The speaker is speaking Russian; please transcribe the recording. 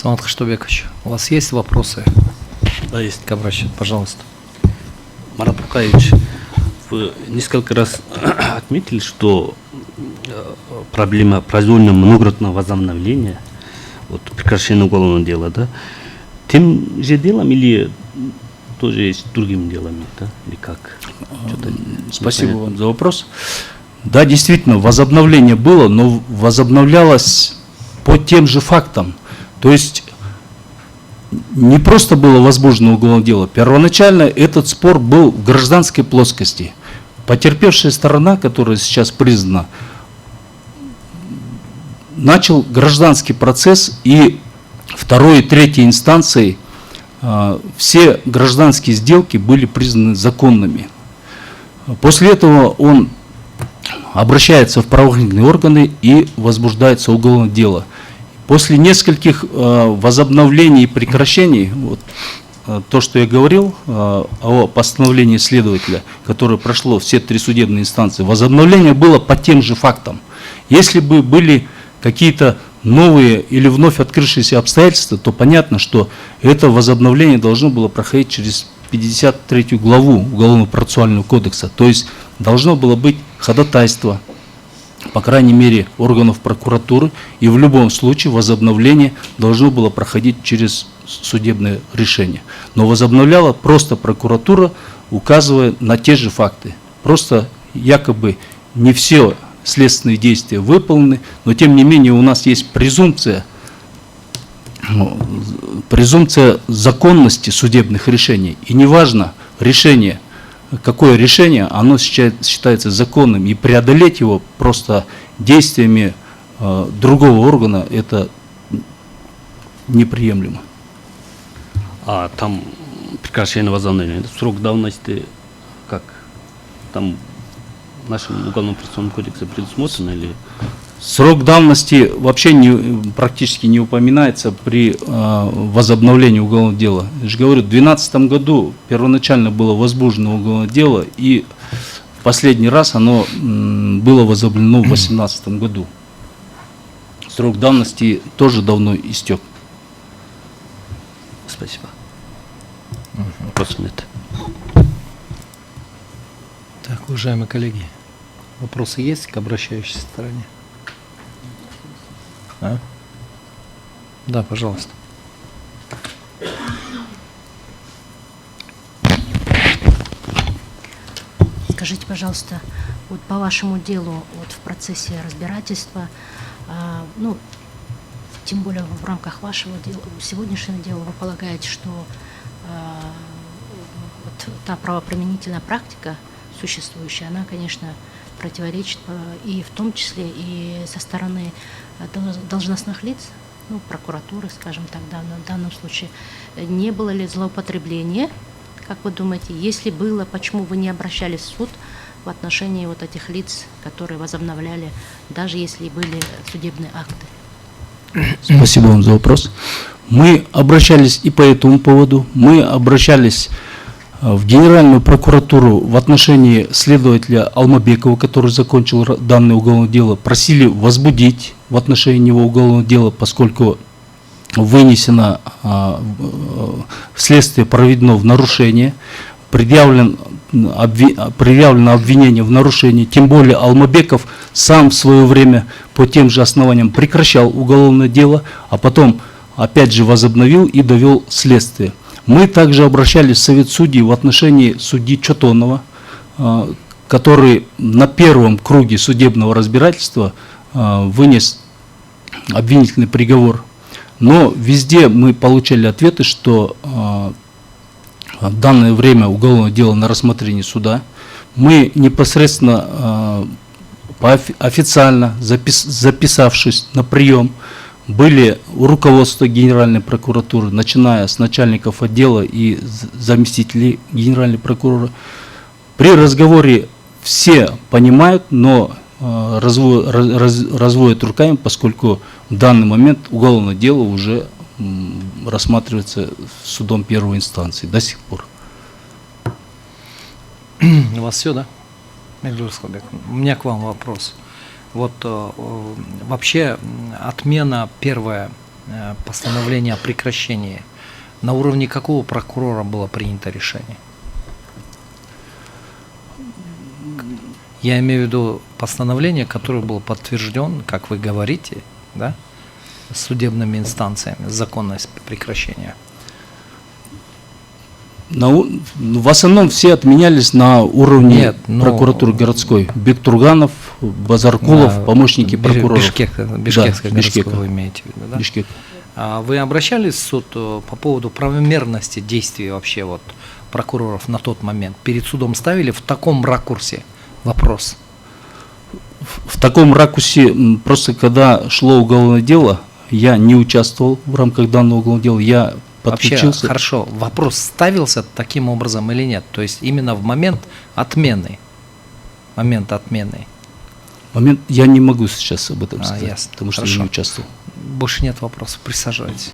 Самат Хаштубекович, у вас есть вопросы? Да, есть. К обращению, пожалуйста. Марат Букаевич, вы несколько раз отметили, что проблема произвольного многократного возобновления, вот прекращение уголовного дела, да, тем же делом или тоже есть другими делами, да, или как? Спасибо вам за вопрос. Да, действительно, возобновление было, но возобновлялось по тем же фактам. То есть не просто было возбуждено уголовное дело. Первоначально этот спор был в гражданской плоскости. Потерпевшая сторона, которая сейчас признана, начал гражданский процесс, и второй и третьей инстанцией все гражданские сделки были признаны законными. После этого он обращается в правоохранительные органы и возбуждается уголовное дело. После нескольких возобновлений и прекращений, вот, то, что я говорил о постановлении следователя, которое прошло все три судебные инстанции, возобновление было по тем же фактам. Если бы были какие-то новые или вновь открывшиеся обстоятельства, то понятно, что это возобновление должно было проходить через 53 главу Уголовно-процессуального кодекса. То есть должно было быть ходатайство, по крайней мере, органов прокуратуры, и в любом случае возобновление должно было проходить через судебное решение. Но возобновляла просто прокуратура, указывая на те же факты. Просто якобы не все следственные действия выполнены, но тем не менее у нас есть презумпция законности судебных решений. И неважно решение, какое решение, оно считается законным, и преодолеть его просто действиями другого органа — это неприемлемо. А там прекращение возобновления, срок давности как? Там в нашем уголовно-процессуальном кодексе предусмотрено или? Срок давности вообще практически не упоминается при возобновлении уголовного дела. Я же говорю, в 2012 году первоначально было возбуждено уголовное дело, и в последний раз оно было возобновлено в 2018 году. Срок давности тоже давно истек. Спасибо. Вопросов нет. Так, уважаемые коллеги, вопросы есть к обращающейся стороне? А? Да, пожалуйста. Скажите, пожалуйста, вот по вашему делу, вот в процессе разбирательства, ну, тем более в рамках вашего дела, сегодняшнего дела, вы полагаете, что вот та правоприменительная практика существующая, она, конечно, противоречит и в том числе и со стороны должностных лиц, ну, прокуратуры, скажем так, в данном случае. Не было ли злоупотребления, как вы думаете? Если было, почему вы не обращались в суд в отношении вот этих лиц, которые возобновляли, даже если были судебные акты? Спасибо вам за вопрос. Мы обращались и по этому поводу. Мы обращались в Генеральную прокуратуру в отношении следователя Алмабекова, который закончил данное уголовное дело. Просили возбудить в отношении него уголовное дело, поскольку вынесено следствие проведено в нарушение, предъявлено обвинение в нарушении. Тем более Алмабеков сам в свое время по тем же основаниям прекращал уголовное дело, а потом опять же возобновил и довел следствие. Мы также обращались в Совет судей в отношении судьи Чотонова, который на первом круге судебного разбирательства вынес обвинительный приговор. Но везде мы получали ответы, что в данное время уголовное дело на рассмотрении суда. Мы непосредственно официально записавшись на прием, были у руководства Генеральной прокуратуры, начиная с начальников отдела и заместителей Генеральной прокурора. При разговоре все понимают, но разводят руками, поскольку в данный момент уголовное дело уже рассматривается судом первой инстанции до сих пор. У вас все, да? У меня к вам вопрос. Вот вообще отмена первая постановление о прекращении, на уровне какого прокурора было принято решение? Я имею в виду постановление, которое было подтверждено, как вы говорите, да, судебными инстанциями, законность прекращения. В основном все отменялись на уровне Нет, но- прокуратуры городской. Бектурганов, Базаркулов, помощники прокуроров. Бишкекской Да, Бишкека. городской вы имеете в виду, да? Бишкек. А вы обращались в суд по поводу правомерности действий вообще вот прокуроров на тот момент? Перед судом ставили в таком ракурсе вопрос? В таком ракурсе, просто когда шло уголовное дело, я не участвовал в рамках данного уголовного дела, я Вообще, подключился. хорошо, вопрос ставился таким образом или нет? То есть именно в момент отмены? Момент отмены. Я не могу сейчас об этом сказать, ясно. потому что Хорошо. я не участвовал. Больше нет вопросов, присаживайтесь.